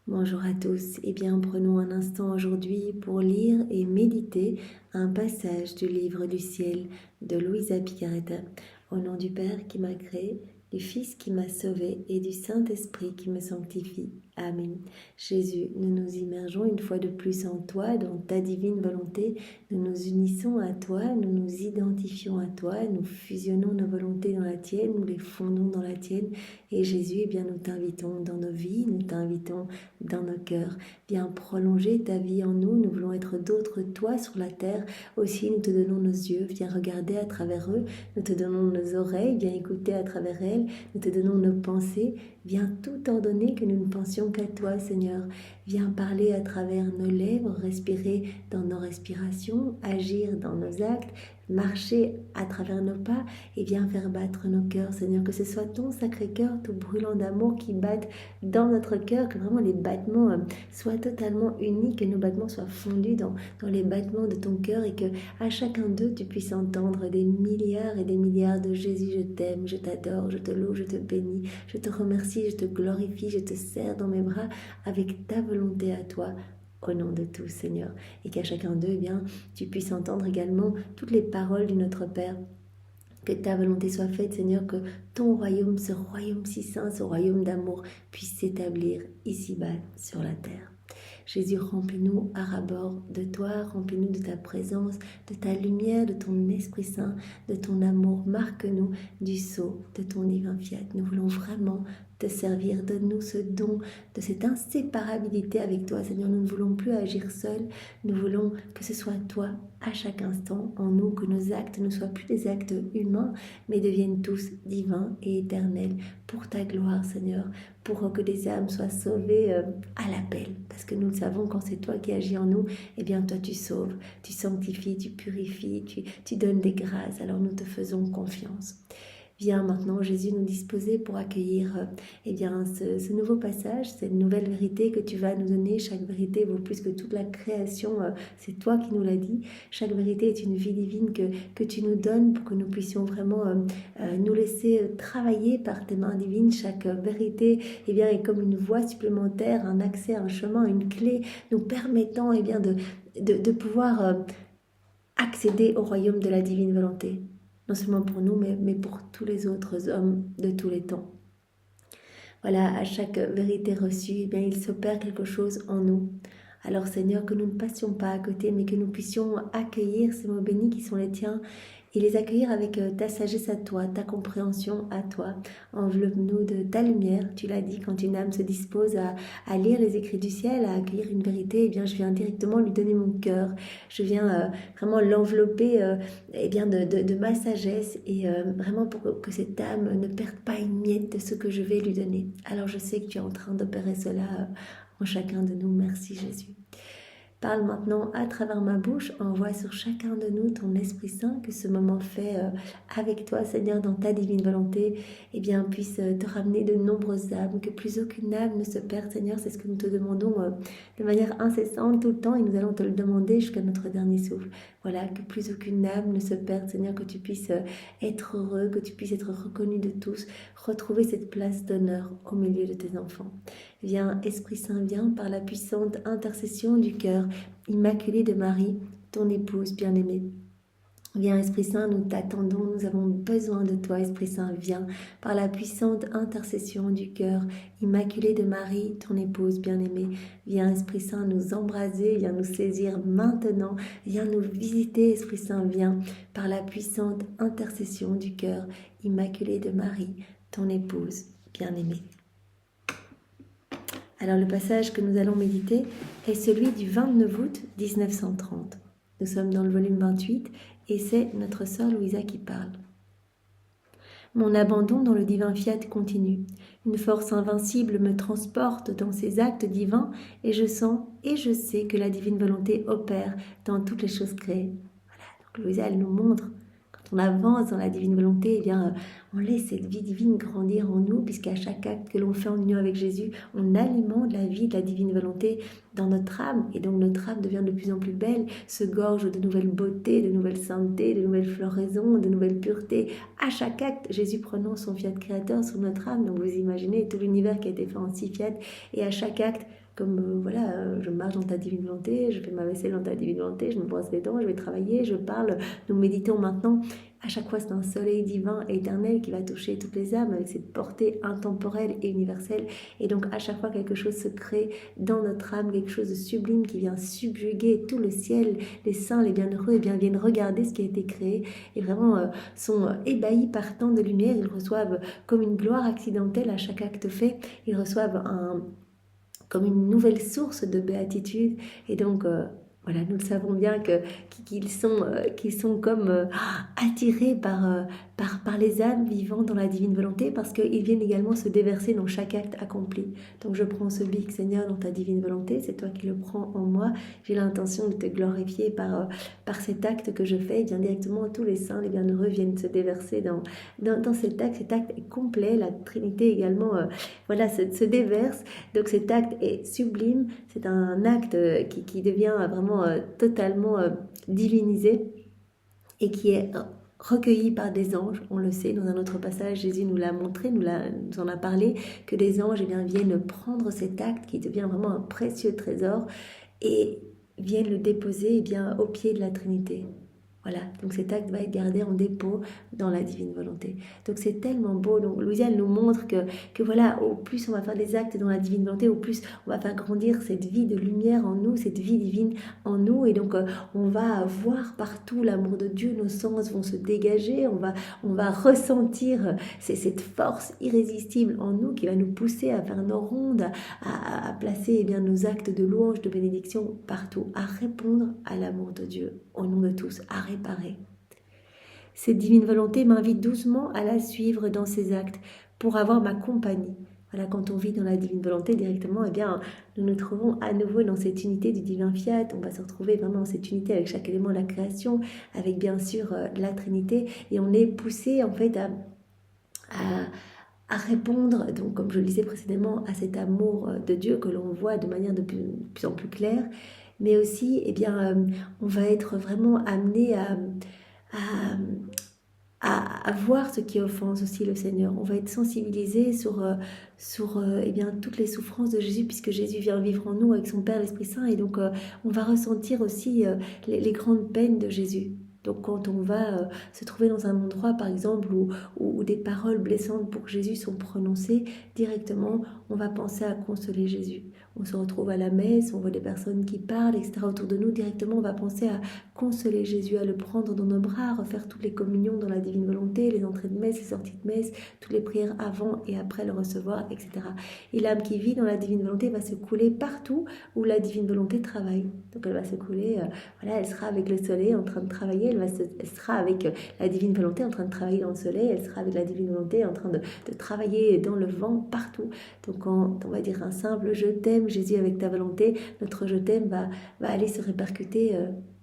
Bonjour à tous. Eh bien, prenons un instant aujourd'hui pour lire et méditer un passage du livre du ciel de Luisa Picaretta. Au nom du Père qui m'a créé, du Fils qui m'a sauvé et du Saint-Esprit qui me sanctifie. Amen. Jésus, nous nous immergeons une fois de plus en toi, dans ta divine volonté. Nous nous unissons à toi, nous nous identifions à toi, nous fusionnons nos volontés dans la tienne, nous les fondons dans la tienne. Et Jésus, eh bien, nous t'invitons dans nos vies, nous t'invitons dans nos cœurs. Viens prolonger ta vie en nous. Nous voulons être d'autres toi sur la terre. Aussi, nous te donnons nos yeux. Viens regarder à travers eux. Nous te donnons nos oreilles. Viens écouter à travers elles. Nous te donnons nos pensées. Viens tout ordonner que nous ne pensions qu'à toi, Seigneur. Viens parler à travers nos lèvres, respirer dans nos respirations, agir dans nos actes, marcher à travers nos pas et viens faire battre nos cœurs, Seigneur. Que ce soit ton sacré cœur tout brûlant d'amour qui batte dans notre cœur, que vraiment les battements soient totalement unis, que nos battements soient fondus dans les battements de ton cœur et que à chacun d'eux tu puisses entendre des milliards et des milliards de Jésus, je t'aime, je t'adore, je te loue, je te bénis, je te remercie, je te glorifie, je te serre dans mes bras avec ta volonté à toi. Au nom de tous, Seigneur, et qu'à chacun d'eux, eh bien, tu puisses entendre également toutes les paroles de notre Père. Que ta volonté soit faite, Seigneur, que ton royaume, ce royaume si saint, ce royaume d'amour, puisse s'établir ici-bas sur la terre. Jésus, remplis-nous à ras-bord de toi, remplis-nous de ta présence, de ta lumière, de ton Esprit Saint, de ton amour. Marque-nous du sceau de ton divin fiat. Nous voulons vraiment te servir. Donne-nous ce don de cette inséparabilité avec toi, Seigneur. Nous ne voulons plus agir seuls. Nous voulons que ce soit toi à chaque instant en nous, que nos actes ne soient plus des actes humains, mais deviennent tous divins et éternels pour ta gloire, Seigneur, pour que des âmes soient sauvées à l'appel. Parce que nous le savons, quand c'est toi qui agis en nous, eh bien toi tu sauves, tu sanctifies, tu purifies, tu donnes des grâces. Alors nous te faisons confiance. Viens maintenant, Jésus, nous disposer pour accueillir eh bien, ce nouveau passage, cette nouvelle vérité que tu vas nous donner. Chaque vérité vaut plus que toute la création, c'est toi qui nous l'as dit. Chaque vérité est une vie divine que tu nous donnes pour que nous puissions vraiment nous laisser travailler par tes mains divines. Chaque vérité eh bien, est comme une voie supplémentaire, un accès, un chemin, une clé, nous permettant eh bien, de pouvoir accéder au royaume de la divine volonté. Non seulement pour nous, mais pour tous les autres hommes de tous les temps. Voilà, à chaque vérité reçue, eh bien, il s'opère quelque chose en nous. Alors Seigneur, que nous ne passions pas à côté, mais que nous puissions accueillir ces mots bénis qui sont les tiens et les accueillir avec ta sagesse à toi, ta compréhension à toi. Enveloppe-nous de ta lumière. Tu l'as dit, quand une âme se dispose à lire les écrits du ciel, à accueillir une vérité, eh bien, je viens directement lui donner mon cœur. Je viens vraiment l'envelopper eh bien, de ma sagesse et vraiment pour que cette âme ne perde pas une miette de ce que je vais lui donner. Alors je sais que tu es en train d'opérer cela en chacun de nous. Merci Jésus. Parle maintenant à travers ma bouche, envoie sur chacun de nous ton Esprit Saint, que ce moment fait avec toi, Seigneur, dans ta divine volonté, eh bien, puisse te ramener de nombreuses âmes, que plus aucune âme ne se perde, Seigneur. C'est ce que nous te demandons de manière incessante tout le temps et nous allons te le demander jusqu'à notre dernier souffle. Voilà, que plus aucune âme ne se perde, Seigneur, que tu puisses être heureux, que tu puisses être reconnu de tous, retrouver cette place d'honneur au milieu de tes enfants. Viens, Esprit Saint, viens par la puissante intercession du cœur immaculé de Marie, ton épouse bien-aimée. Viens, Esprit Saint, nous t'attendons, nous avons besoin de toi, Esprit Saint, viens par la puissante intercession du cœur immaculé de Marie, ton épouse bien-aimée. Viens, Esprit Saint, nous embraser, viens nous saisir maintenant, viens nous visiter, Esprit Saint, viens par la puissante intercession du cœur immaculé de Marie, ton épouse bien-aimée. Alors le passage que nous allons méditer est celui du 29 août 1930. Nous sommes dans le volume 28 et c'est notre sœur Louisa qui parle. Mon abandon dans le divin fiat continue. Une force invincible me transporte dans ces actes divins et je sens et je sais que la divine volonté opère dans toutes les choses créées. Voilà, donc Louisa, elle nous montre. Quand on avance dans la divine volonté, eh bien, on laisse cette vie divine grandir en nous, puisqu'à chaque acte que l'on fait en union avec Jésus, on alimente la vie de la divine volonté dans notre âme. Et donc notre âme devient de plus en plus belle, se gorge de nouvelles beautés, de nouvelles saintetés, de nouvelles floraisons, de nouvelles puretés. À chaque acte, Jésus prononce son fiat créateur sur notre âme. Donc vous imaginez tout l'univers qui a été fait en 6 fiat. Et à chaque acte, comme voilà, je marche dans ta divine volonté, je fais ma vaisselle dans ta divine volonté, je me brosse les dents, je vais travailler, je parle. Nous méditons maintenant. À chaque fois, c'est un soleil divin, éternel, qui va toucher toutes les âmes avec cette portée intemporelle et universelle. Et donc, à chaque fois, quelque chose se crée dans notre âme, quelque chose de sublime qui vient subjuguer tout le ciel. Les saints, les bienheureux, eh bien, viennent regarder ce qui a été créé et vraiment sont ébahis par tant de lumière. Ils reçoivent comme une gloire accidentelle à chaque acte fait. Ils reçoivent comme une nouvelle source de béatitude. Et donc, voilà, nous le savons bien qu'ils sont comme attirés par les âmes vivant dans la divine volonté, parce qu'ils viennent également se déverser dans chaque acte accompli. Donc je prends ce bic, Seigneur, dans ta divine volonté, c'est toi qui le prends en moi. J'ai l'intention de te glorifier par cet acte que je fais. Et bien directement, tous les saints, les bienheureux viennent se déverser dans cet acte. Cet acte est complet. La Trinité également voilà, se déverse. Donc cet acte est sublime. C'est un acte qui devient vraiment totalement divinisé et qui est recueilli par des anges. On le sait, dans un autre passage, Jésus nous l'a montré, nous en a parlé, que des anges viennent prendre cet acte qui devient vraiment un précieux trésor et viennent le déposer au pied de la Trinité. Voilà, donc cet acte va être gardé en dépôt dans la divine volonté. Donc c'est tellement beau. Donc Louisiane nous montre que voilà, au plus on va faire des actes dans la divine volonté, au plus on va faire grandir cette vie de lumière en nous, cette vie divine en nous. Et donc on va voir partout l'amour de Dieu, nos sens vont se dégager, on va ressentir cette force irrésistible en nous qui va nous pousser à faire nos rondes, à placer nos actes de louange, de bénédiction partout, à répondre à l'amour de Dieu au nom de tous, à réparer. Cette divine volonté m'invite doucement à la suivre dans ses actes pour avoir ma compagnie. Voilà, quand on vit dans la divine volonté directement, nous nous trouvons à nouveau dans cette unité du divin fiat. On va se retrouver vraiment dans cette unité avec chaque élément de la création, avec bien sûr la Trinité, et on est poussé en fait à répondre, donc comme je le disais précédemment, à cet amour de Dieu que l'on voit de manière de plus en plus claire, mais aussi, on va être vraiment amené à voir ce qui offense aussi le Seigneur. On va être sensibilisé sur toutes les souffrances de Jésus, puisque Jésus vient vivre en nous avec son Père, l'Esprit Saint, et donc on va ressentir aussi les grandes peines de Jésus. Donc quand on va se trouver dans un endroit, par exemple, où des paroles blessantes pour Jésus sont prononcées, directement, on va penser à consoler Jésus. On se retrouve à la messe, on voit des personnes qui parlent, etc. autour de nous, directement, on va penser à consoler Jésus, à le prendre dans nos bras, à refaire toutes les communions dans la divine volonté, les entrées de messe, les sorties de messe, toutes les prières avant et après le recevoir, etc. Et l'âme qui vit dans la divine volonté va se couler partout où la divine volonté travaille. Donc elle va se couler, elle sera avec le soleil en train de travailler, elle sera avec la divine volonté en train de travailler dans le soleil, elle sera avec la divine volonté en train de travailler dans le vent, partout. Donc quand on va dire un simple « je t'aime Jésus avec ta volonté », notre « je t'aime » va aller se répercuter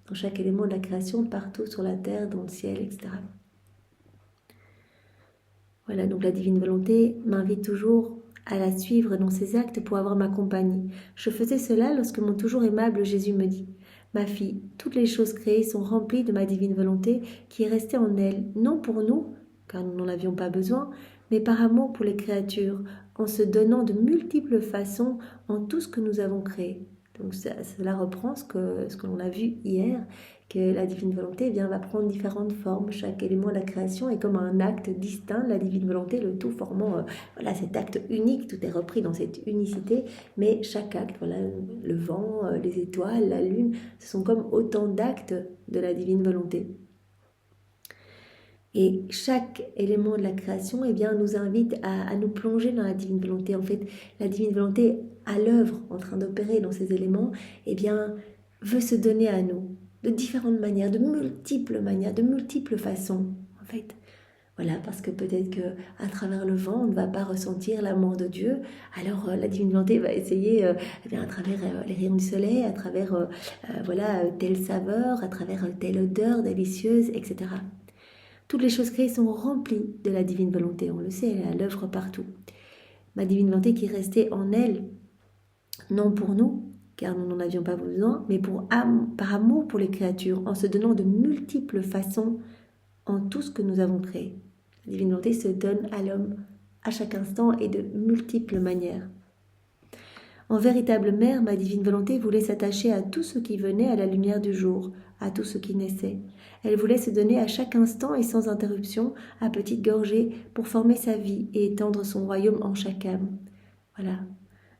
dans chaque élément de la création, partout sur la terre, dans le ciel, etc. Voilà, donc la divine volonté m'invite toujours à la suivre dans ses actes pour avoir ma compagnie. Je faisais cela lorsque mon toujours aimable Jésus me dit « Ma fille, toutes les choses créées sont remplies de ma divine volonté qui est restée en elle, non pour nous, car nous n'en avions pas besoin, mais par amour pour les créatures, en se donnant de multiples façons en tout ce que nous avons créé. » Donc cela reprend ce que l'on a vu hier, que la divine volonté va prendre différentes formes. Chaque élément de la création est comme un acte distinct de la divine volonté, le tout formant cet acte unique. Tout est repris dans cette unicité, mais chaque acte, le vent, les étoiles, la lune, ce sont comme autant d'actes de la divine volonté. Et chaque élément de la création nous invite à nous plonger dans la divine volonté. En fait, la divine volonté, à l'œuvre, en train d'opérer dans ces éléments, veut se donner à nous de différentes manières, de multiples façons, en fait. Voilà, parce que peut-être qu'à travers le vent, on ne va pas ressentir l'amour de Dieu. Alors la divine volonté va essayer, à travers les rayons du soleil, à travers telle saveur, à travers telle odeur délicieuse, etc. Toutes les choses créées sont remplies de la divine volonté, on le sait, elle est à l'œuvre partout. Ma divine volonté qui restait en elle, non pour nous, car nous n'en avions pas besoin, mais par amour pour les créatures, en se donnant de multiples façons en tout ce que nous avons créé. La divine volonté se donne à l'homme à chaque instant et de multiples manières. En véritable mère, ma divine volonté voulait s'attacher à tout ce qui venait à la lumière du jour, à tout ce qui naissait. Elle voulait se donner à chaque instant et sans interruption, à petites gorgées, pour former sa vie et étendre son royaume en chaque âme. Voilà.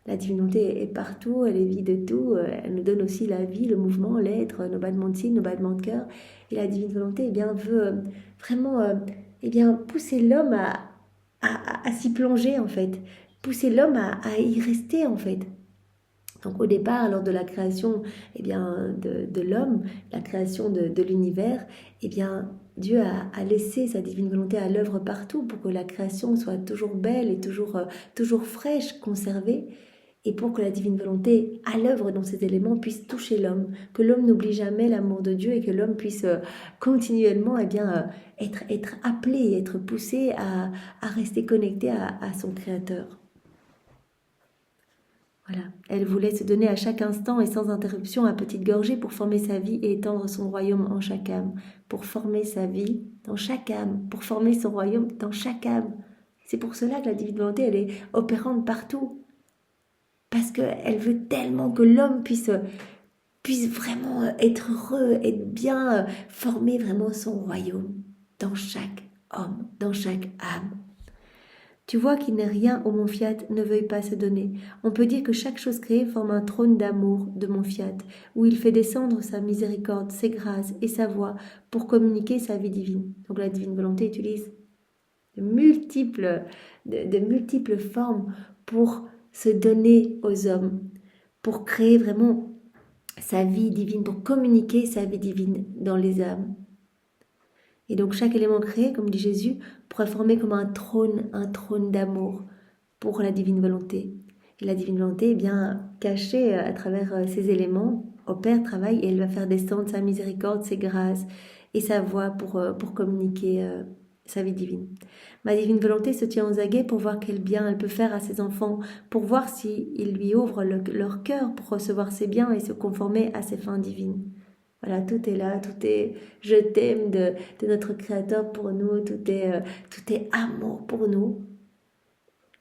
La divinité est partout, elle est vie de tout, elle nous donne aussi la vie, le mouvement, l'être, nos battements de cils, nos battements de cœur. Et la divine volonté veut vraiment pousser l'homme à s'y plonger en fait, pousser l'homme à y rester en fait. Donc au départ, lors de la création de l'homme, la création de l'univers, Dieu a laissé sa divine volonté à l'œuvre partout pour que la création soit toujours belle et toujours fraîche, conservée. Et pour que la divine volonté à l'œuvre dans ces éléments puisse toucher l'homme, que l'homme n'oublie jamais l'amour de Dieu et que l'homme puisse continuellement être appelé, être poussé à rester connecté à son Créateur. Voilà. Elle voulait se donner à chaque instant et sans interruption à petite gorgée pour former sa vie et étendre son royaume en chaque âme. Pour former sa vie dans chaque âme, pour former son royaume dans chaque âme. C'est pour cela que la divine volonté, elle est opérante partout. Parce qu'elle veut tellement que l'homme puisse vraiment être heureux, être bien, former vraiment son royaume dans chaque homme, dans chaque âme. Tu vois qu'il n'est rien où mon fiat ne veuille pas se donner. On peut dire que chaque chose créée forme un trône d'amour de mon fiat, où il fait descendre sa miséricorde, ses grâces et sa voix pour communiquer sa vie divine. Donc la divine volonté utilise de multiples formes pour se donner aux hommes, pour créer vraiment sa vie divine, pour communiquer sa vie divine dans les âmes. Et donc chaque élément créé, comme dit Jésus, pourrait former comme un trône d'amour pour la divine volonté. Et la divine volonté, cachée à travers ces éléments, opère, travaille, et elle va faire descendre sa miséricorde, ses grâces et sa voix pour communiquer sa vie divine. Ma divine volonté se tient aux aguets pour voir quel bien elle peut faire à ses enfants, pour voir s'ils lui ouvrent leur cœur pour recevoir ses biens et se conformer à ses fins divines. Voilà, tout est là, tout est je t'aime de notre Créateur pour nous, tout est amour pour nous.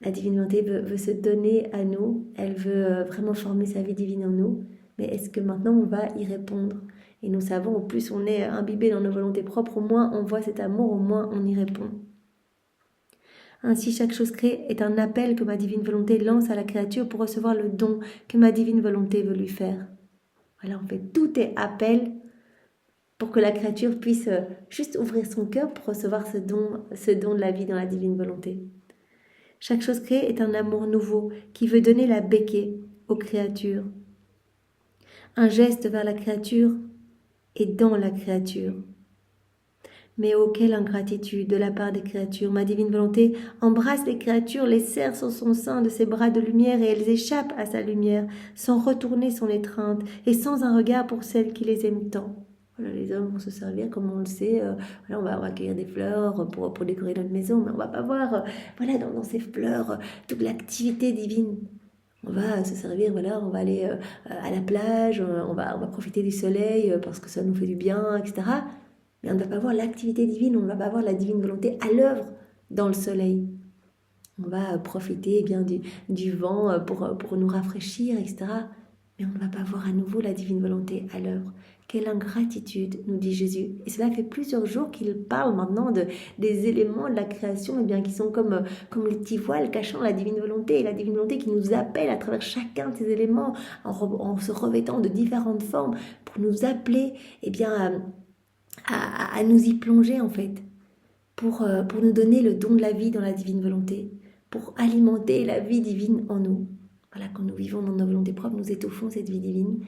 La divine volonté veut se donner à nous, elle veut vraiment former sa vie divine en nous, mais est-ce que maintenant on va y répondre? Et nous savons, au plus on est imbibé dans nos volontés propres, au moins on voit cet amour, au moins on y répond. Ainsi, chaque chose créée est un appel que ma divine volonté lance à la créature pour recevoir le don que ma divine volonté veut lui faire. Voilà, en fait, tout est appel pour que la créature puisse juste ouvrir son cœur pour recevoir ce don de la vie dans la divine volonté. Chaque chose créée est un amour nouveau qui veut donner la béquée aux créatures. Un geste vers la créature et dans la créature. Mais oh, quelle ingratitude de la part des créatures. Ma divine volonté embrasse les créatures, les serre sur son sein de ses bras de lumière et elles échappent à sa lumière, sans retourner son étreinte et sans un regard pour celles qui les aiment tant. Voilà, les hommes vont se servir, comme on le sait, on va cueillir des fleurs pour décorer notre maison, mais on va pas voir dans ces fleurs toute l'activité divine. On va se servir, on va aller à la plage, on va profiter du soleil parce que ça nous fait du bien, etc. Mais on ne va pas voir l'activité divine, on ne va pas voir la divine volonté à l'œuvre dans le soleil. On va profiter du vent pour nous rafraîchir, etc. Mais on ne va pas voir à nouveau la divine volonté à l'œuvre. Quelle ingratitude, nous dit Jésus. Et cela fait plusieurs jours qu'il parle maintenant des éléments de la création qui sont comme les petits voiles cachant la divine volonté. Et la divine volonté qui nous appelle à travers chacun de ces éléments en se revêtant de différentes formes pour nous appeler à nous y plonger en fait, pour nous donner le don de la vie dans la divine volonté, pour alimenter la vie divine en nous. Voilà, quand nous vivons dans nos volontés propres, nous étouffons cette vie divine.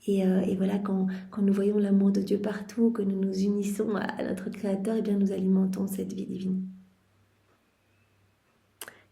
Et voilà, quand nous voyons l'amour de Dieu partout, que nous nous unissons à notre Créateur, nous alimentons cette vie divine.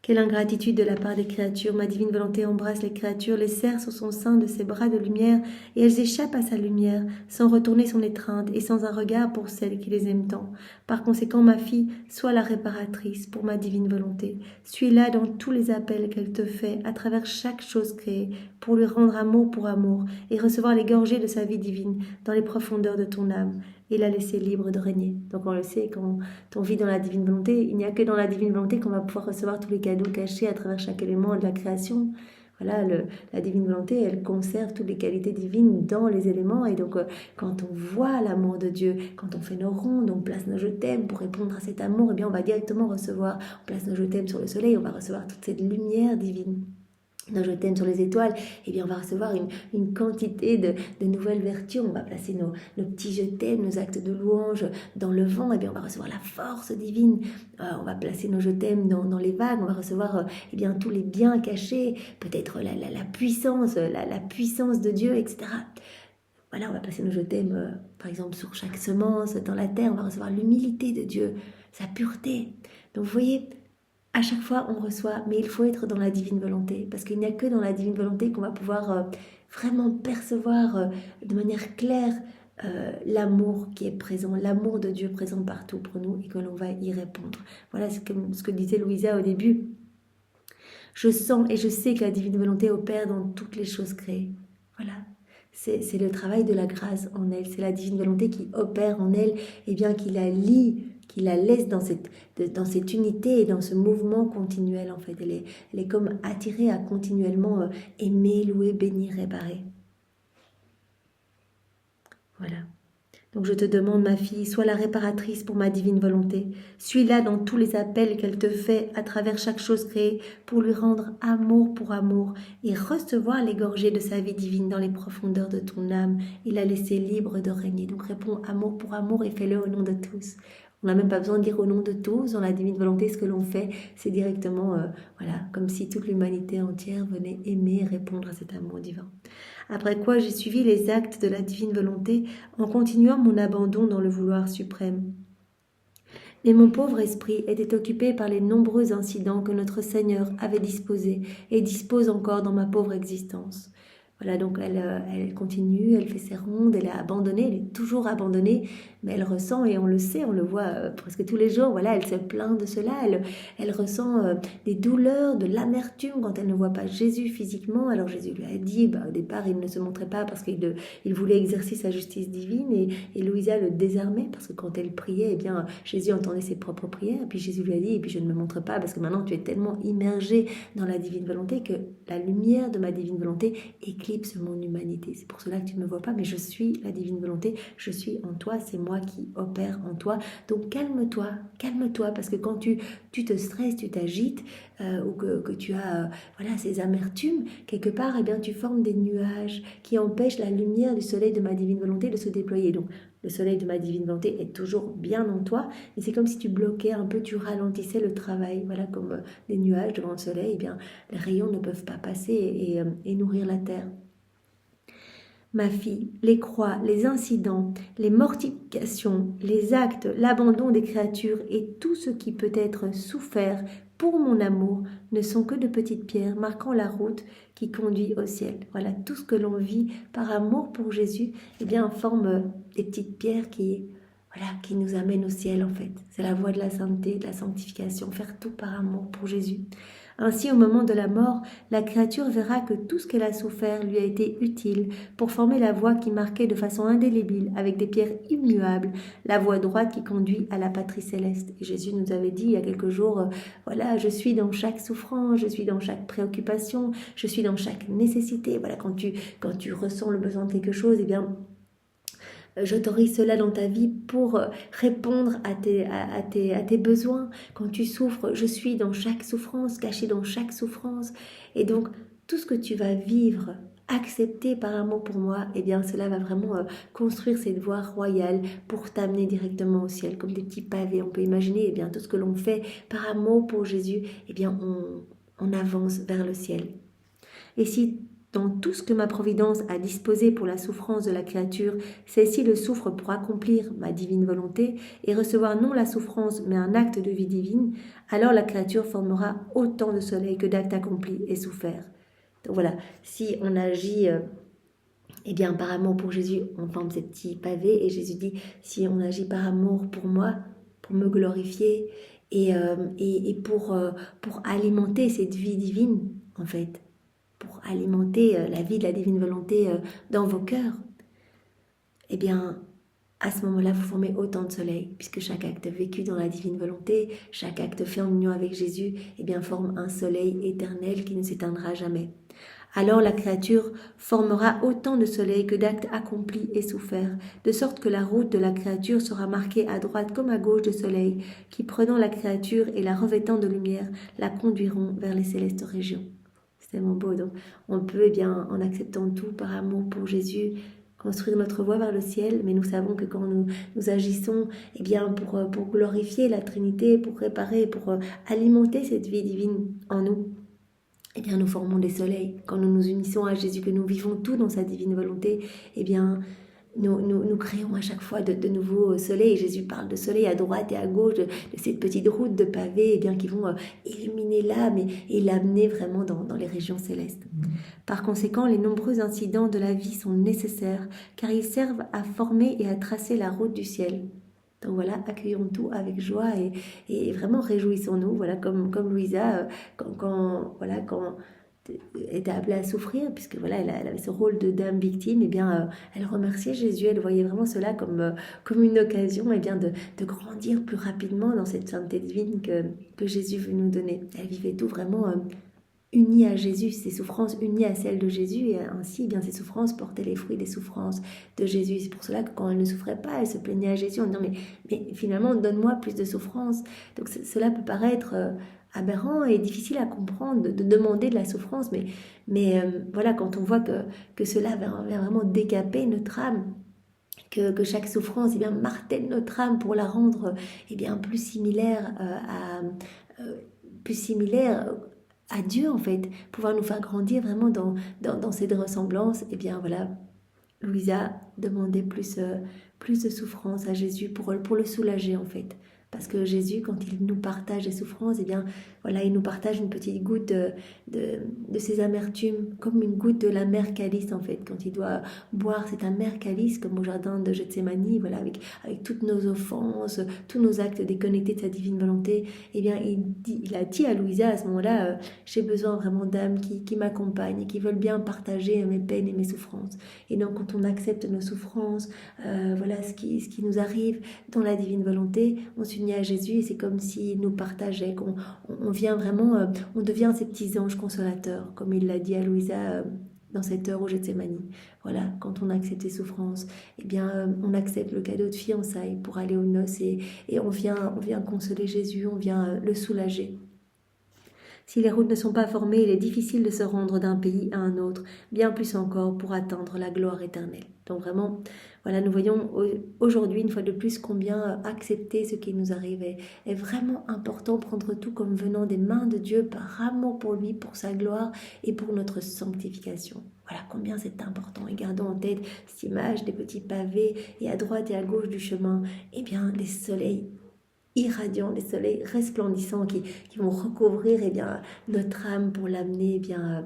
Quelle ingratitude de la part des créatures. Ma divine volonté embrasse les créatures, les serre sur son sein de ses bras de lumière, et elles échappent à sa lumière, sans retourner son étreinte et sans un regard pour celles qui les aiment tant. Par conséquent, ma fille, sois la réparatrice pour ma divine volonté. Suis-la dans tous les appels qu'elle te fait, à travers chaque chose créée, pour lui rendre amour pour amour, et recevoir les gorgées de sa vie divine dans les profondeurs de ton âme, et la laisser libre de régner. Donc on le sait, quand on vit dans la divine volonté, il n'y a que dans la divine volonté qu'on va pouvoir recevoir tous les cadeaux cachés à travers chaque élément de la création. Voilà, la divine volonté, elle conserve toutes les qualités divines dans les éléments. Et donc, quand on voit l'amour de Dieu, quand on fait nos rondes, on place nos je t'aime pour répondre à cet amour, eh bien, on va directement recevoir, on place nos je t'aime sur le soleil, on va recevoir toute cette lumière divine. Nos je t'aime sur les étoiles, eh bien on va recevoir une quantité de nouvelles vertus. On va placer nos petits je t'aime, nos actes de louange dans le vent, eh bien on va recevoir la force divine. On va placer nos je t'aime dans les vagues, on va recevoir eh bien tous les biens cachés, peut-être la puissance, la puissance de Dieu, etc. Voilà, on va placer nos je t'aime, par exemple, sur chaque semence, dans la terre, on va recevoir l'humilité de Dieu, sa pureté. Donc vous voyez, à chaque fois, on reçoit, mais il faut être dans la divine volonté, parce qu'il n'y a que dans la divine volonté qu'on va pouvoir vraiment percevoir de manière claire l'amour qui est présent, l'amour de Dieu présent partout pour nous et que l'on va y répondre. Voilà ce que disait Louisa au début. Je sens et je sais que la divine volonté opère dans toutes les choses créées. Voilà. C'est le travail de la grâce en elle, c'est la divine volonté qui opère en elle, et bien qui la lie, qui la laisse dans cette unité et dans ce mouvement continuel en fait. Elle est comme attirée à continuellement aimer, louer, bénir, réparer. Voilà. Donc je te demande, ma fille, sois la réparatrice pour ma divine volonté. Suis-la dans tous les appels qu'elle te fait à travers chaque chose créée pour lui rendre amour pour amour et recevoir les gorgées de sa vie divine dans les profondeurs de ton âme et la laisser libre de régner. Donc réponds amour pour amour et fais-le au nom de tous. On n'a même pas besoin de dire au nom de tous, dans la divine volonté, ce que l'on fait, c'est directement, voilà, comme si toute l'humanité entière venait aimer et répondre à cet amour divin. Après quoi j'ai suivi les actes de la divine volonté en continuant mon abandon dans le vouloir suprême. Mais mon pauvre esprit était occupé par les nombreux incidents que notre Seigneur avait disposés et dispose encore dans ma pauvre existence. Voilà, donc elle continue, elle fait ses rondes, elle est abandonnée, elle est toujours abandonnée, mais elle ressent, et on le sait, on le voit presque tous les jours, voilà, elle se plaint de cela, elle ressent des douleurs, de l'amertume quand elle ne voit pas Jésus physiquement. Alors Jésus lui a dit, au départ il ne se montrait pas parce qu'il voulait exercer sa justice divine, et Louisa le désarmait parce que quand elle priait, eh bien Jésus entendait ses propres prières, et puis Jésus lui a dit, et puis je ne me montre pas parce que maintenant tu es tellement immergé dans la divine volonté que la lumière de ma divine volonté éclipse mon humanité. C'est pour cela que tu ne me vois pas, mais je suis la divine volonté, je suis en toi, c'est moi qui opère en toi. Donc calme-toi, parce que quand tu te stresses, tu t'agites, ou que tu as voilà, ces amertumes, quelque part, eh bien, tu formes des nuages qui empêchent la lumière du soleil de ma divine volonté de se déployer. Donc le soleil de ma divine volonté est toujours bien en toi, mais c'est comme si tu bloquais un peu, tu ralentissais le travail. Voilà, comme des nuages devant le soleil, eh bien, les rayons ne peuvent pas passer et nourrir la terre. Ma fille, les croix, les incidents, les mortifications, les actes, l'abandon des créatures et tout ce qui peut être souffert pour mon amour ne sont que de petites pierres marquant la route qui conduit au ciel. Voilà, tout ce que l'on vit par amour pour Jésus, eh bien, forme des petites pierres qui nous amènent au ciel en fait. C'est la voie de la sainteté, de la sanctification, faire tout par amour pour Jésus. Ainsi, au moment de la mort, la créature verra que tout ce qu'elle a souffert lui a été utile pour former la voie qui marquait de façon indélébile, avec des pierres immuables, la voie droite qui conduit à la patrie céleste. Et Jésus nous avait dit il y a quelques jours, voilà, je suis dans chaque souffrance, je suis dans chaque préoccupation, je suis dans chaque nécessité. Voilà, quand tu ressens le besoin de quelque chose, eh bien, j'autorise cela dans ta vie pour répondre à tes besoins. Quand tu souffres, je suis dans chaque souffrance, caché dans chaque souffrance. Et donc, tout ce que tu vas vivre, accepter par amour pour moi, eh bien, cela va vraiment construire cette voie royale pour t'amener directement au ciel, comme des petits pavés. On peut imaginer, eh bien, tout ce que l'on fait par amour pour Jésus, eh bien, on avance vers le ciel. Et si dans tout ce que ma providence a disposé pour la souffrance de la créature, celle-ci le souffre pour accomplir ma divine volonté et recevoir non la souffrance mais un acte de vie divine, alors la créature formera autant de soleil que d'actes accomplis et soufferts. Donc voilà, si on agit eh bien par amour pour Jésus, on forme ces petits pavés et Jésus dit, si on agit par amour pour moi, pour me glorifier et pour alimenter cette vie divine en fait, pour alimenter la vie de la divine volonté dans vos cœurs, eh bien, à ce moment-là, vous formez autant de soleil, puisque chaque acte vécu dans la divine volonté, chaque acte fait en union avec Jésus, eh bien, forme un soleil éternel qui ne s'éteindra jamais. Alors la créature formera autant de soleils que d'actes accomplis et soufferts, de sorte que la route de la créature sera marquée à droite comme à gauche de soleil, qui prenant la créature et la revêtant de lumière, la conduiront vers les célestes régions. C'est tellement beau. Donc, on peut, eh bien, en acceptant tout par amour pour Jésus, construire notre voie vers le ciel, mais nous savons que quand nous agissons eh bien, pour glorifier la Trinité, pour réparer, pour alimenter cette vie divine en nous, eh bien, nous formons des soleils. Quand nous nous unissons à Jésus, que nous vivons tout dans sa divine volonté, eh bien, nous créons à chaque fois de nouveaux soleils. Jésus parle de soleil à droite et à gauche, de cette petite route de pavés eh bien, qui vont illuminer l'âme et l'amener vraiment dans les régions célestes. Par conséquent, les nombreux incidents de la vie sont nécessaires, car ils servent à former et à tracer la route du ciel. Donc voilà, accueillons tout avec joie et vraiment réjouissons-nous, voilà, comme Louisa, quand était appelée à souffrir, puisque voilà, elle avait ce rôle de dame victime, et bien, elle remerciait Jésus, elle voyait vraiment cela comme une occasion et bien, de grandir plus rapidement dans cette sainteté divine que Jésus veut nous donner. Elle vivait tout vraiment unie à Jésus, ses souffrances unies à celles de Jésus, et ainsi, eh bien, ses souffrances portaient les fruits des souffrances de Jésus. C'est pour cela que quand elle ne souffrait pas, elle se plaignait à Jésus en disant mais finalement, donne-moi plus de souffrance. Donc cela peut paraître aberrant et difficile à comprendre de demander de la souffrance, mais voilà, quand on voit que cela vient vraiment décaper notre âme, que chaque souffrance eh bien, martèle notre âme pour la rendre eh bien, plus similaire à Dieu en fait, pouvoir nous faire grandir vraiment dans cette ressemblance, et bien voilà, Louisa demandait plus de souffrance à Jésus pour le soulager en fait. Parce que Jésus, quand il nous partage des souffrances, eh bien, voilà, il nous partage une petite goutte de ses amertumes, comme une goutte de l'amer calice, en fait. Quand il doit boire cet amer calice, comme au jardin de Gethsémani, voilà, avec toutes nos offenses, tous nos actes déconnectés de sa divine volonté, eh bien, il a dit à Louisa à ce moment-là, j'ai besoin vraiment d'âmes qui m'accompagnent et qui veulent bien partager mes peines et mes souffrances. Et donc, quand on accepte nos souffrances, voilà, ce qui nous arrive dans la divine volonté, on s'unit à Jésus et c'est comme s'il nous partageait, qu'on vient vraiment, on devient ses petits anges consolateurs, comme il l'a dit à Louisa dans cette heure au Gethsémani. Voilà, quand on accepte ses souffrances, eh bien, on accepte le cadeau de fiançailles pour aller aux noces et on vient consoler Jésus, on vient le soulager. Si les routes ne sont pas formées, il est difficile de se rendre d'un pays à un autre, bien plus encore pour atteindre la gloire éternelle. Donc vraiment, voilà, nous voyons aujourd'hui une fois de plus combien accepter ce qui nous arrive est vraiment important, prendre tout comme venant des mains de Dieu par amour pour lui, pour sa gloire et pour notre sanctification. Voilà combien c'est important. Et gardons en tête cette image des petits pavés et à droite et à gauche du chemin, eh bien, des soleils irradiants, des soleils resplendissants qui vont recouvrir eh bien, notre âme pour l'amener eh bien,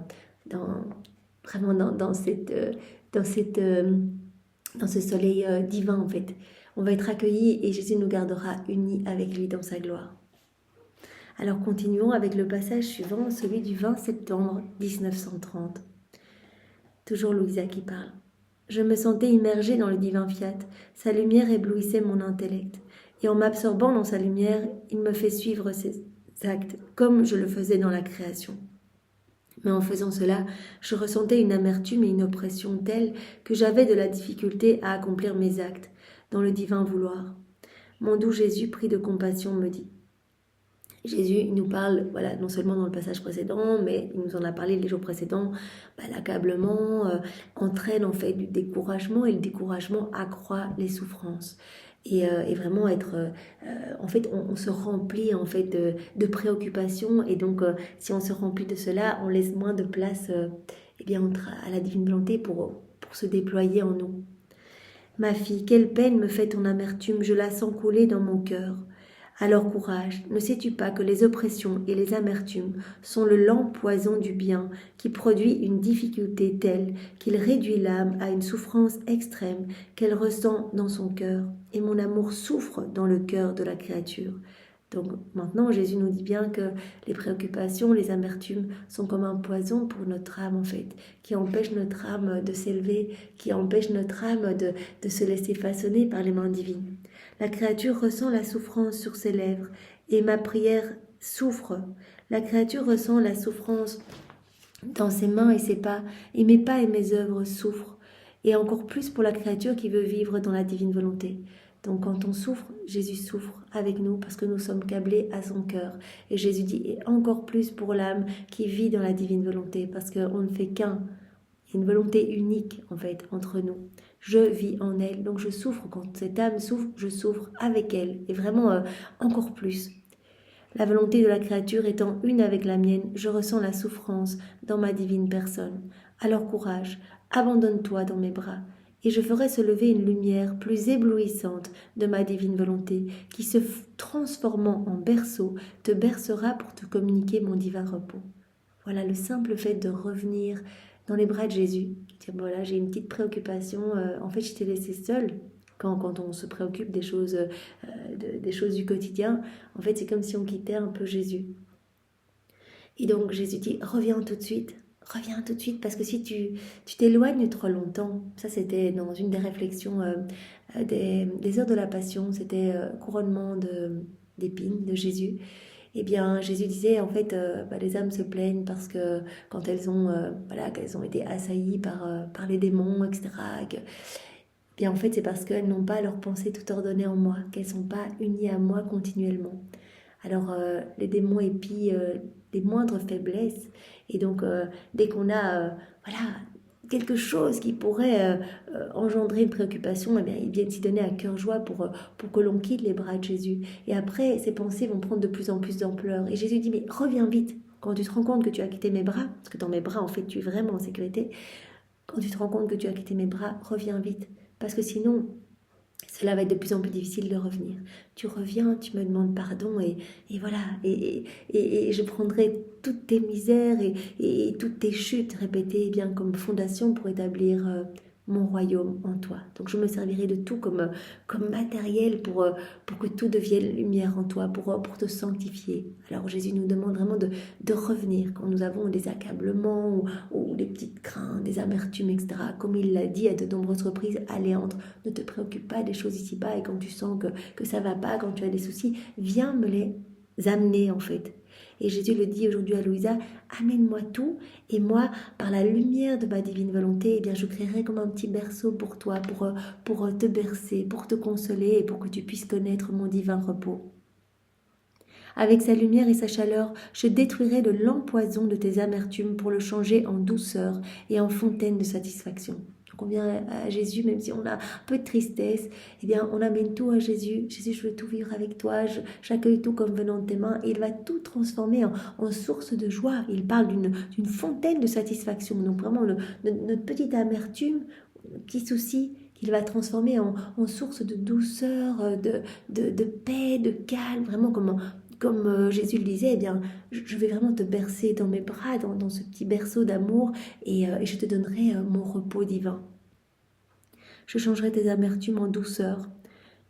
vraiment dans ce soleil divin en fait. On va être accueillis et Jésus nous gardera unis avec lui dans sa gloire. Alors continuons avec le passage suivant, celui du 20 septembre 1930. Toujours Louisa qui parle. Je me sentais immergée dans le divin fiat, sa lumière éblouissait mon intellect. Et en m'absorbant dans sa lumière, il me fait suivre ses actes, comme je le faisais dans la création. Mais en faisant cela, je ressentais une amertume et une oppression telles que j'avais de la difficulté à accomplir mes actes dans le divin vouloir. Mon doux Jésus, pris de compassion, me dit. Jésus il nous parle, voilà, non seulement dans le passage précédent, mais il nous en a parlé les jours précédents, l'accablement entraîne en fait du découragement et le découragement accroît les souffrances. Et vraiment être, en fait, on se remplit en fait de préoccupations et donc si on se remplit de cela, on laisse moins de place eh bien, à la divine volonté pour se déployer en nous. Ma fille, quelle peine me fait ton amertume, je la sens couler dans mon cœur. Alors courage, ne sais-tu pas que les oppressions et les amertumes sont le lent poison du bien qui produit une difficulté telle qu'il réduit l'âme à une souffrance extrême qu'elle ressent dans son cœur, et mon amour souffre dans le cœur de la créature. Donc maintenant, Jésus nous dit bien que les préoccupations, les amertumes sont comme un poison pour notre âme en fait, qui empêche notre âme de s'élever, qui empêche notre âme de se laisser façonner par les mains divines. La créature ressent la souffrance sur ses lèvres et ma prière souffre. La créature ressent la souffrance dans ses mains et ses pas, et mes pas et mes œuvres souffrent, et encore plus pour la créature qui veut vivre dans la divine volonté. Donc quand on souffre, Jésus souffre avec nous parce que nous sommes câblés à son cœur. Et Jésus dit, et encore plus pour l'âme qui vit dans la divine volonté, parce qu'on ne fait qu'un, une volonté unique en fait entre nous. Je vis en elle, donc je souffre. Quand cette âme souffre, je souffre avec elle, et vraiment encore plus. La volonté de la créature étant une avec la mienne, je ressens la souffrance dans ma divine personne. Alors courage, abandonne-toi dans mes bras, et je ferai se lever une lumière plus éblouissante de ma divine volonté, qui se transformant en berceau, te bercera pour te communiquer mon divin repos. Voilà le simple fait de revenir dans les bras de Jésus. Dire, voilà, j'ai une petite préoccupation, en fait je t'ai laissé seule. Quand on se préoccupe des choses du quotidien, en fait, c'est comme si on quittait un peu Jésus. Et donc, Jésus dit, reviens tout de suite, parce que si tu t'éloignes trop longtemps, ça c'était dans une des réflexions des heures de la Passion, c'était couronnement d'épines de Jésus. Eh bien, Jésus disait, en fait, les âmes se plaignent parce que quand elles ont, qu'elles ont été assaillies par les démons, etc., bien en fait, c'est parce qu'elles n'ont pas leur pensée tout ordonnée en moi, qu'elles ne sont pas unies à moi continuellement. Alors, les démons épient les moindres faiblesses. Et donc, dès qu'on a quelque chose qui pourrait engendrer une préoccupation, eh bien, ils viennent s'y donner à cœur joie pour que l'on quitte les bras de Jésus. Et après, ces pensées vont prendre de plus en plus d'ampleur. Et Jésus dit, mais reviens vite. Quand tu te rends compte que tu as quitté mes bras, parce que dans mes bras, en fait, tu es vraiment en sécurité, quand tu te rends compte que tu as quitté mes bras, reviens vite. Parce que sinon, cela va être de plus en plus difficile de revenir. Tu reviens, tu me demandes pardon et voilà. Et je prendrai toutes tes misères et toutes tes chutes répétées bien comme fondation pour établir mon royaume en toi. Donc je me servirai de tout comme matériel pour que tout devienne lumière en toi, pour te sanctifier. Alors Jésus nous demande vraiment de revenir quand nous avons des accablements ou des petites craintes, des amertumes, etc. Comme il l'a dit à de nombreuses reprises, allez, entre, ne te préoccupe pas des choses ici-bas, et quand tu sens que ça va pas, quand tu as des soucis, viens me les amener en fait. Et Jésus le dit aujourd'hui à Louisa, amène-moi tout, et moi, par la lumière de ma divine volonté, eh bien, je créerai comme un petit berceau pour toi, pour te bercer, pour te consoler, et pour que tu puisses connaître mon divin repos. Avec sa lumière et sa chaleur, je détruirai le lent poison de tes amertumes pour le changer en douceur et en fontaine de satisfaction. Donc on vient à Jésus, même si on a un peu de tristesse, eh bien on amène tout à Jésus. Jésus, je veux tout vivre avec toi, j'accueille tout comme venant de tes mains, et il va tout transformer en source de joie. Il parle d'une fontaine de satisfaction. Donc vraiment notre petite amertume, petit souci, qu'il va transformer en source de douceur, de paix, de calme, vraiment comme Jésus le disait, eh bien, je vais vraiment te bercer dans mes bras, dans ce petit berceau d'amour, et je te donnerai mon repos divin. Je changerai tes amertumes en douceur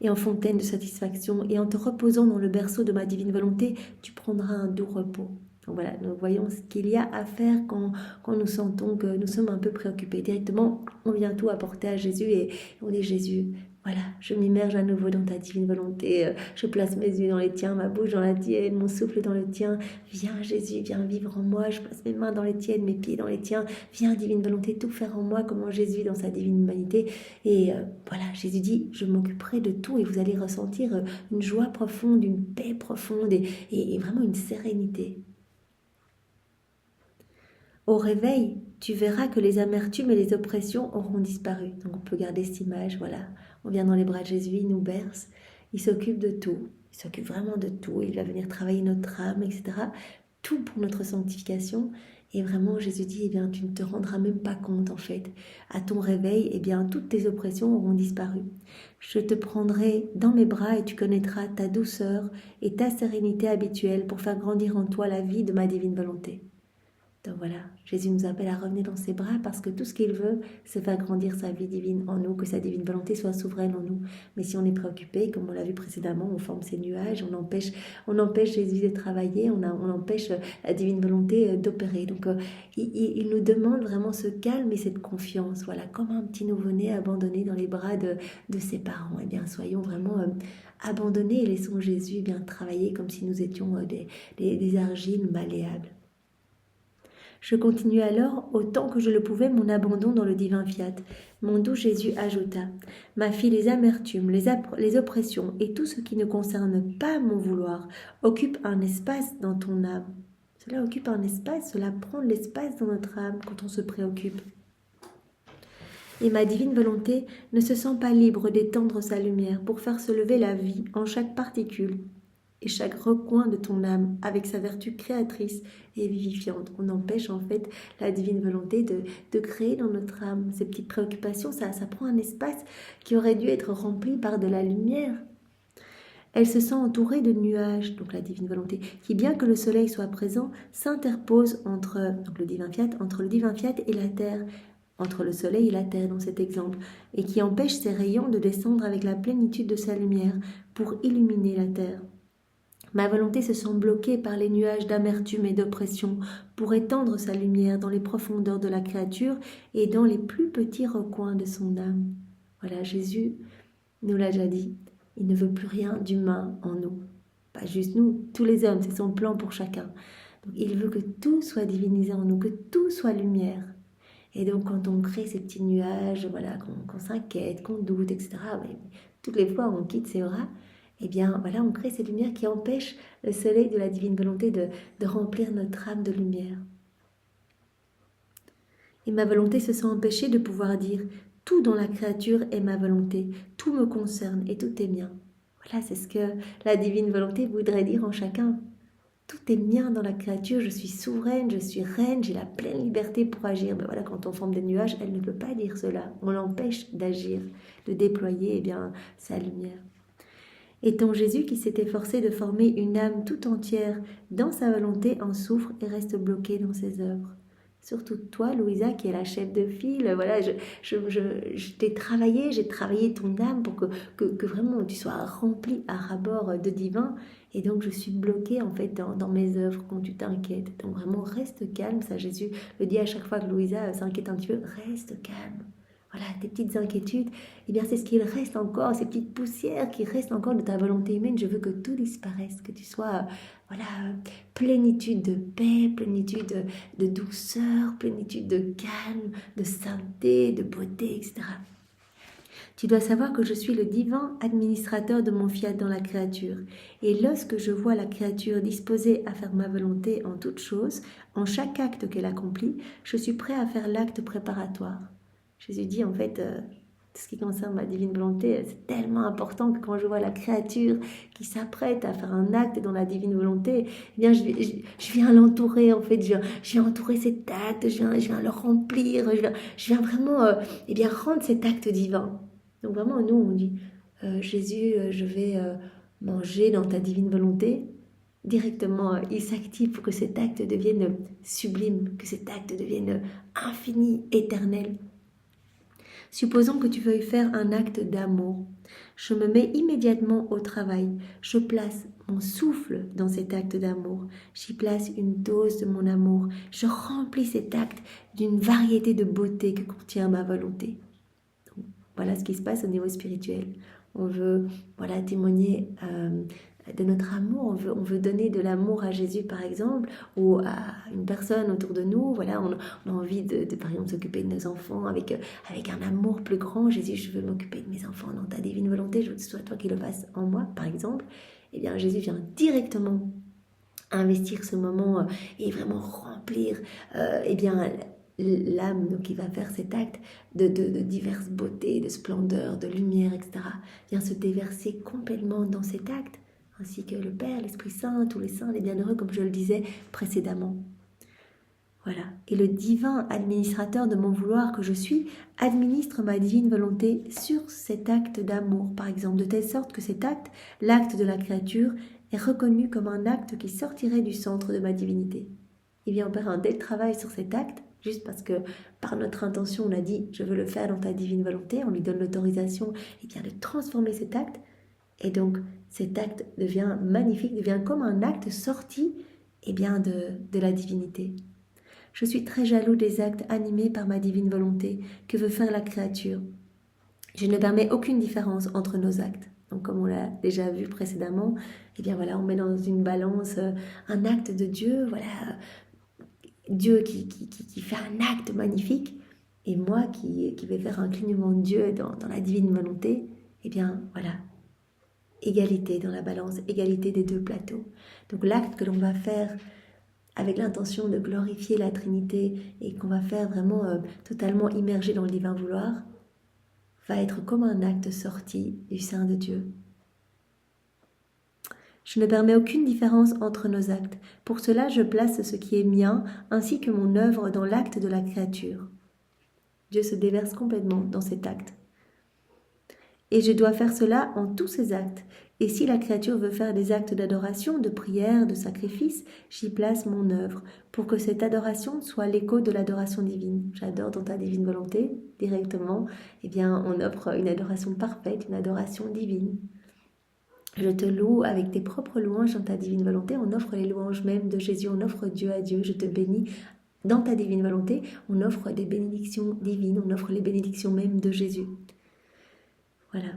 et en fontaine de satisfaction, et en te reposant dans le berceau de ma divine volonté, tu prendras un doux repos. Donc voilà, nous voyons ce qu'il y a à faire quand nous sentons que nous sommes un peu préoccupés. Directement, on vient tout apporter à Jésus et on dit, Jésus, voilà, je m'immerge à nouveau dans ta divine volonté, je place mes yeux dans les tiens, ma bouche dans la tienne, mon souffle dans le tien. Viens Jésus, viens vivre en moi, je place mes mains dans les tiennes, mes pieds dans les tiens. Viens divine volonté, tout faire en moi comme en Jésus dans sa divine humanité. Et voilà, Jésus dit, je m'occuperai de tout, et vous allez ressentir une joie profonde, une paix profonde et vraiment une sérénité. Au réveil, tu verras que les amertumes et les oppressions auront disparu. Donc on peut garder cette image, voilà. On vient dans les bras de Jésus, il nous berce, il s'occupe de tout. Il s'occupe vraiment de tout, il va venir travailler notre âme, etc. Tout pour notre sanctification. Et vraiment, Jésus dit, eh bien, tu ne te rendras même pas compte, en fait. À ton réveil, eh bien, toutes tes oppressions auront disparu. Je te prendrai dans mes bras et tu connaîtras ta douceur et ta sérénité habituelle pour faire grandir en toi la vie de ma divine volonté. Donc voilà, Jésus nous appelle à revenir dans ses bras parce que tout ce qu'il veut, c'est faire grandir sa vie divine en nous, que sa divine volonté soit souveraine en nous. Mais si on est préoccupé, comme on l'a vu précédemment, on forme ces nuages, on empêche Jésus de travailler, on empêche la divine volonté d'opérer. Donc il nous demande vraiment ce calme et cette confiance, voilà, comme un petit nouveau-né abandonné dans les bras de ses parents. Eh bien, soyons vraiment abandonnés et laissons Jésus bien travailler comme si nous étions des argiles malléables. Je continuai alors, autant que je le pouvais, mon abandon dans le divin fiat. Mon doux Jésus ajouta, « Ma fille, les amertumes, les oppressions et tout ce qui ne concerne pas mon vouloir occupe un espace dans ton âme. » Cela occupe un espace, cela prend de l'espace dans notre âme quand on se préoccupe. Et ma divine volonté ne se sent pas libre d'étendre sa lumière pour faire se lever la vie en chaque particule et chaque recoin de ton âme avec sa vertu créatrice et vivifiante. On empêche en fait la divine volonté de créer dans notre âme. Ces petites préoccupations, ça prend un espace qui aurait dû être rempli par de la lumière. Elle se sent entourée de nuages, donc la divine volonté, qui bien que le soleil soit présent, s'interpose entre le divin fiat et la terre, entre le soleil et la terre dans cet exemple, et qui empêche ses rayons de descendre avec la plénitude de sa lumière pour illuminer la terre. Ma volonté se sent bloquée par les nuages d'amertume et d'oppression pour étendre sa lumière dans les profondeurs de la créature et dans les plus petits recoins de son âme. Voilà, Jésus nous l'a déjà dit, il ne veut plus rien d'humain en nous. Pas juste nous, tous les hommes, c'est son plan pour chacun. Donc, il veut que tout soit divinisé en nous, que tout soit lumière. Et donc, quand on crée ces petits nuages, voilà, qu'on s'inquiète, qu'on doute, etc., mais toutes les fois où on quitte ces auras, eh bien, voilà, on crée ces lumières qui empêchent le soleil de la divine volonté de remplir notre âme de lumière. Et ma volonté se sent empêchée de pouvoir dire « Tout dans la créature est ma volonté, tout me concerne et tout est mien ». Voilà, c'est ce que la divine volonté voudrait dire en chacun. Tout est mien dans la créature, je suis souveraine, je suis reine, j'ai la pleine liberté pour agir. Mais voilà, quand on forme des nuages, elle ne peut pas dire cela. On l'empêche d'agir, de déployer sa lumière. Et ton Jésus qui s'est efforcé de former une âme tout entière dans sa volonté en souffre et reste bloqué dans ses œuvres. Surtout toi, Louisa, qui est la chef de file, voilà, je t'ai travaillé, j'ai travaillé ton âme pour que vraiment tu sois remplie à ras-bord de divin. Et donc je suis bloquée en fait dans mes œuvres quand tu t'inquiètes. Donc vraiment reste calme, ça Jésus le dit à chaque fois que Louisa s'inquiète un petit peu, reste calme. Voilà, tes petites inquiétudes, eh bien c'est ce qu'il reste encore, ces petites poussières qui restent encore de ta volonté humaine. Je veux que tout disparaisse, que tu sois, voilà, plénitude de paix, plénitude de douceur, plénitude de calme, de sainteté, de beauté, etc. Tu dois savoir que je suis le divin administrateur de mon fiat dans la créature. Et lorsque je vois la créature disposée à faire ma volonté en toutes choses, en chaque acte qu'elle accomplit, je suis prêt à faire l'acte préparatoire. Jésus dit en fait, tout ce qui concerne ma divine volonté, c'est tellement important que quand je vois la créature qui s'apprête à faire un acte dans la divine volonté, eh bien je viens l'entourer en fait, je viens entourer cet acte, je viens le remplir, je viens vraiment eh bien rendre cet acte divin. Donc vraiment nous on dit, Jésus, je vais manger dans ta divine volonté. Directement, il s'active pour que cet acte devienne sublime, que cet acte devienne infini, éternel. Supposons que tu veuilles faire un acte d'amour. Je me mets immédiatement au travail. Je place mon souffle dans cet acte d'amour. J'y place une dose de mon amour. Je remplis cet acte d'une variété de beauté que contient ma volonté. Donc, voilà ce qui se passe au niveau spirituel. On veut témoigner de notre amour, on veut donner de l'amour à Jésus par exemple, ou à une personne autour de nous, voilà, on a envie de par exemple s'occuper de nos enfants avec un amour plus grand. Jésus, je veux m'occuper de mes enfants dans ta divine volonté, je veux que ce soit toi qui le fasses en moi par exemple. Eh bien Jésus vient directement investir ce moment et vraiment remplir l'âme donc, qui va faire cet acte de diverses beautés, de splendeur, de lumière, etc. vient se déverser complètement dans cet acte, ainsi que le Père, l'Esprit Saint, tous les saints, les bienheureux, comme je le disais précédemment. Voilà. Et le divin administrateur de mon vouloir que je suis administre ma divine volonté sur cet acte d'amour, par exemple, de telle sorte que cet acte, l'acte de la créature, est reconnu comme un acte qui sortirait du centre de ma divinité. Il vient faire un tel travail sur cet acte, juste parce que par notre intention, on a dit « je veux le faire dans ta divine volonté », on lui donne l'autorisation de transformer cet acte. Et donc, cet acte devient magnifique, devient comme un acte sorti de la divinité. Je suis très jaloux des actes animés par ma divine volonté que veut faire la créature. Je ne permets aucune différence entre nos actes. Donc, comme on l'a déjà vu précédemment, on met dans une balance un acte de Dieu, Dieu qui fait un acte magnifique, et moi qui vais faire un clignement de Dieu dans la divine volonté, eh bien voilà, égalité dans la balance, égalité des deux plateaux. Donc l'acte que l'on va faire avec l'intention de glorifier la Trinité et qu'on va faire vraiment totalement immergé dans le divin vouloir, va être comme un acte sorti du sein de Dieu. Je ne permets aucune différence entre nos actes. Pour cela, je place ce qui est mien ainsi que mon œuvre dans l'acte de la créature. Dieu se déverse complètement dans cet acte. Et je dois faire cela en tous ces actes. Et si la créature veut faire des actes d'adoration, de prière, de sacrifice, j'y place mon œuvre, pour que cette adoration soit l'écho de l'adoration divine. J'adore dans ta divine volonté, directement, eh bien, on offre une adoration parfaite, une adoration divine. Je te loue avec tes propres louanges dans ta divine volonté, on offre les louanges même de Jésus, on offre Dieu à Dieu, je te bénis. Dans ta divine volonté, on offre des bénédictions divines, on offre les bénédictions même de Jésus. Voilà.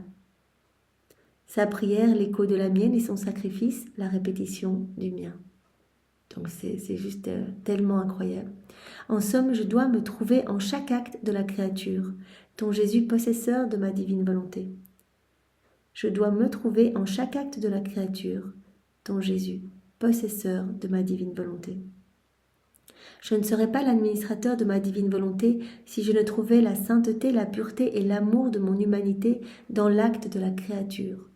Sa prière, l'écho de la mienne, et son sacrifice, la répétition du mien. Donc c'est juste tellement incroyable. En somme, je dois me trouver en chaque acte de la créature, ton Jésus possesseur de ma divine volonté. Je dois me trouver en chaque acte de la créature, ton Jésus possesseur de ma divine volonté. Je ne serais pas l'administrateur de ma divine volonté si je ne trouvais la sainteté, la pureté et l'amour de mon humanité dans l'acte de la créature.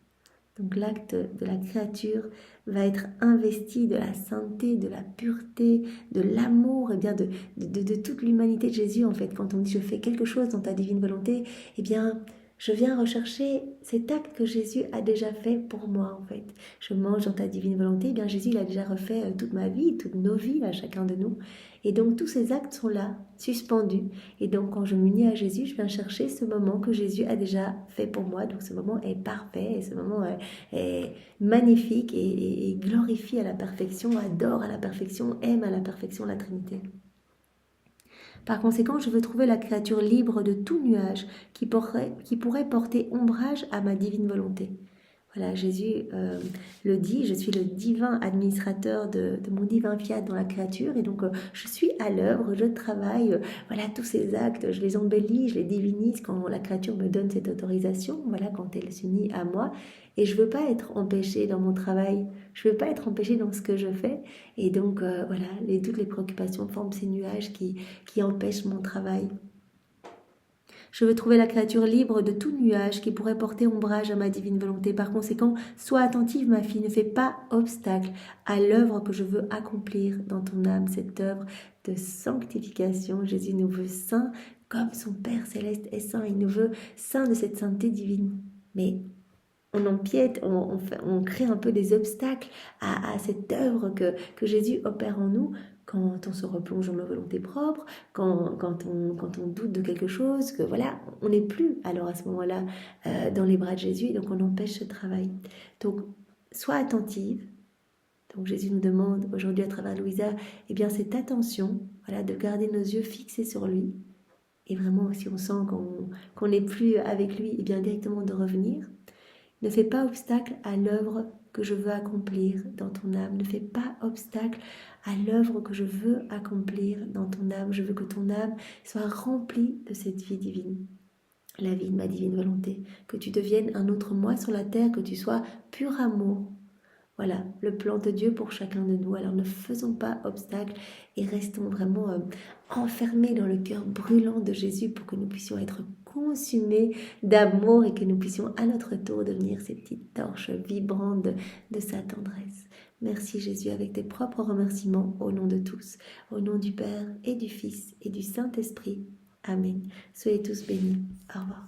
Donc l'acte de la créature va être investi de la sainteté, de la pureté, de l'amour, et bien de toute l'humanité de Jésus en fait. Quand on dit je fais quelque chose dans ta divine volonté, eh bien je viens rechercher cet acte que Jésus a déjà fait pour moi en fait. Je mange dans ta divine volonté, eh bien Jésus il a déjà refait toute ma vie, toutes nos vies à chacun de nous. Et donc tous ces actes sont là, suspendus. Et donc quand je m'unis à Jésus, je viens chercher ce moment que Jésus a déjà fait pour moi. Donc ce moment est parfait, et ce moment est magnifique et glorifie à la perfection, adore à la perfection, aime à la perfection la Trinité. Par conséquent, je veux trouver la créature libre de tout nuage qui pourrait porter ombrage à ma divine volonté. Voilà, Jésus le dit, je suis le divin administrateur de mon divin fiat dans la créature, et donc je suis à l'œuvre, je travaille, voilà, tous ces actes, je les embellis, je les divinise quand la créature me donne cette autorisation, voilà, quand elle s'unit à moi, et je ne veux pas être empêchée dans mon travail, je ne veux pas être empêchée dans ce que je fais, et donc voilà, toutes les préoccupations forment ces nuages qui empêchent mon travail. Je veux trouver la créature libre de tout nuage qui pourrait porter ombrage à ma divine volonté. Par conséquent, sois attentive, ma fille, ne fais pas obstacle à l'œuvre que je veux accomplir dans ton âme, cette œuvre de sanctification. Jésus nous veut saints comme son Père céleste est saint. Il nous veut saints de cette sainteté divine. Mais on empiète, on crée un peu des obstacles à cette œuvre que Jésus opère en nous quand on se replonge dans nos volontés propres, quand on doute de quelque chose, que voilà, on n'est plus alors à ce moment-là dans les bras de Jésus, et donc on empêche ce travail. Donc, sois attentive. Donc Jésus nous demande aujourd'hui à travers Louisa, eh bien cette attention, voilà, de garder nos yeux fixés sur lui, et vraiment si on sent qu'on n'est plus avec lui, eh bien directement de revenir. Ne fais pas obstacle à l'œuvre que je veux accomplir dans ton âme. Ne fais pas obstacle à l'œuvre que je veux accomplir dans ton âme. Je veux que ton âme soit remplie de cette vie divine, la vie de ma divine volonté. Que tu deviennes un autre moi sur la terre, que tu sois pur amour. Voilà, le plan de Dieu pour chacun de nous. Alors ne faisons pas obstacle et restons vraiment enfermés dans le cœur brûlant de Jésus pour que nous puissions être consumés d'amour et que nous puissions à notre tour devenir ces petites torches vibrantes de sa tendresse. Merci Jésus avec tes propres remerciements au nom de tous, au nom du Père et du Fils et du Saint-Esprit. Amen. Soyez tous bénis. Au revoir.